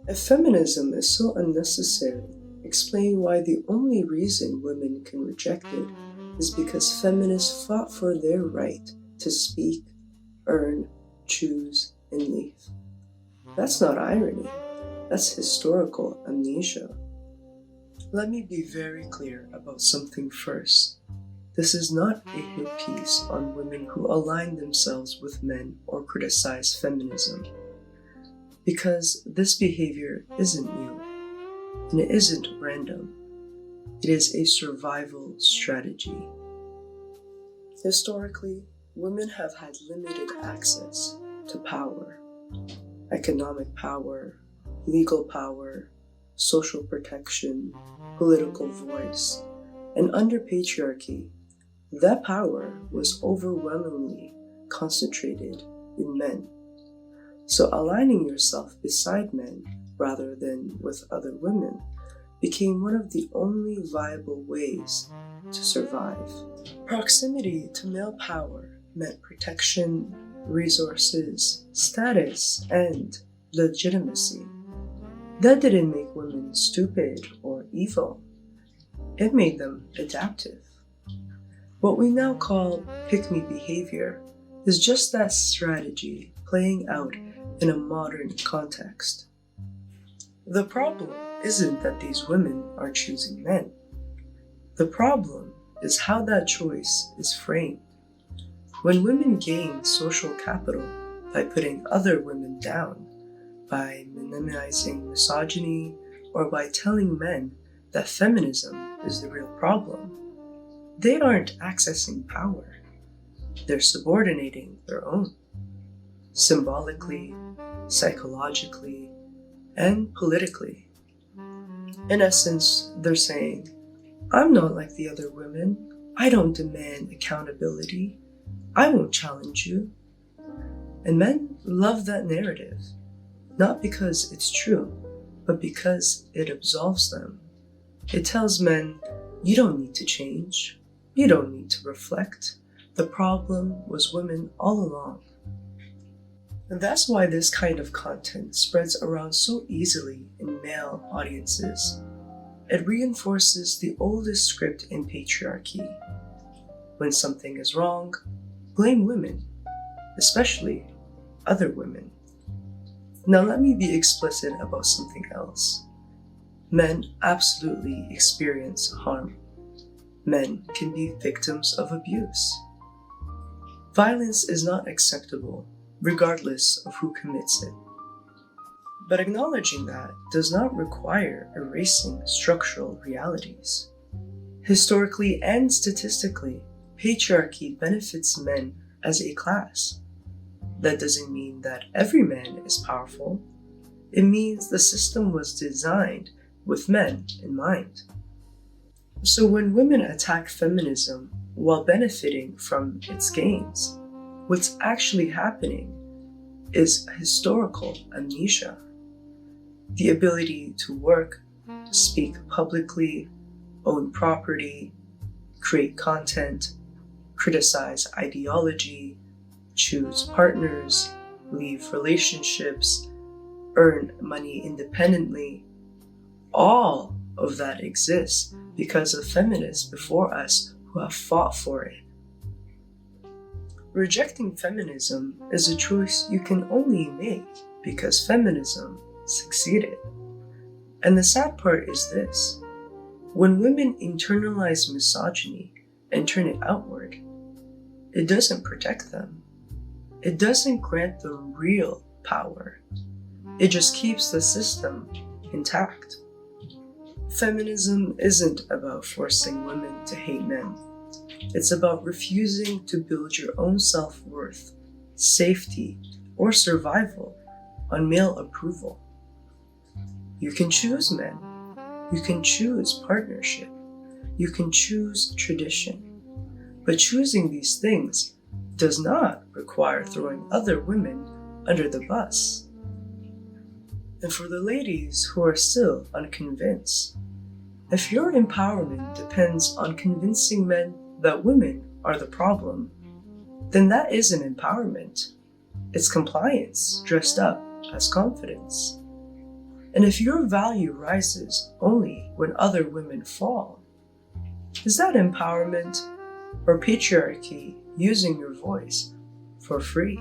If feminism is so unnecessary, explain why the only reason women can reject it is because feminists fought for their right to speak, earn, choose, and leave. That's not irony, that's historical amnesia. Let me be very clear about something first. This is not a hit piece on women who align themselves with men or criticize feminism, because this behavior isn't new, and it isn't random. It is a survival strategy. Historically, women have had limited access to power, economic power, legal power, social protection, political voice, and under patriarchy, that power was overwhelmingly concentrated in men. So aligning yourself beside men rather than with other women became one of the only viable ways to survive. Proximity to male power meant protection, resources, status, and legitimacy. That didn't make women stupid or evil. It made them adaptive. What we now call pick-me behavior is just that strategy playing out in a modern context. The problem isn't that these women are choosing men. The problem is how that choice is framed. When women gain social capital by putting other women down, by minimizing misogyny, or by telling men that feminism is the real problem, they aren't accessing power. They're subordinating their own, symbolically, psychologically, and politically. In essence, they're saying, I'm not like the other women. I don't demand accountability. I won't challenge you. And men love that narrative, not because it's true, but because it absolves them. It tells men, you don't need to change. You don't need to reflect. The problem was women all along. And that's why this kind of content spreads around so easily in male audiences. It reinforces the oldest script in patriarchy. When something is wrong, blame women, especially other women. Now let me be explicit about something else. Men absolutely experience harm. Men can be victims of abuse. Violence is not acceptable, regardless of who commits it. But acknowledging that does not require erasing structural realities. Historically and statistically, patriarchy benefits men as a class. That doesn't mean that every man is powerful. It means the system was designed with men in mind. So when women attack feminism while benefiting from its gains, what's actually happening is historical amnesia. The ability to work, speak publicly, own property, create content, criticize ideology, choose partners, leave relationships, earn money independently. All of that exists because of feminists before us who have fought for it. Rejecting feminism is a choice you can only make because feminism succeeded. And the sad part is this: when women internalize misogyny and turn it outward, it doesn't protect them. It doesn't grant them real power. It just keeps the system intact. Feminism isn't about forcing women to hate men. It's about refusing to build your own self-worth, safety, or survival on male approval. You can choose men. You can choose partnership. You can choose tradition. But choosing these things does not require throwing other women under the bus. And for the ladies who are still unconvinced, if your empowerment depends on convincing men that women are the problem, then that isn't empowerment. It's compliance dressed up as confidence. And if your value rises only when other women fall, is that empowerment or patriarchy using your voice for free?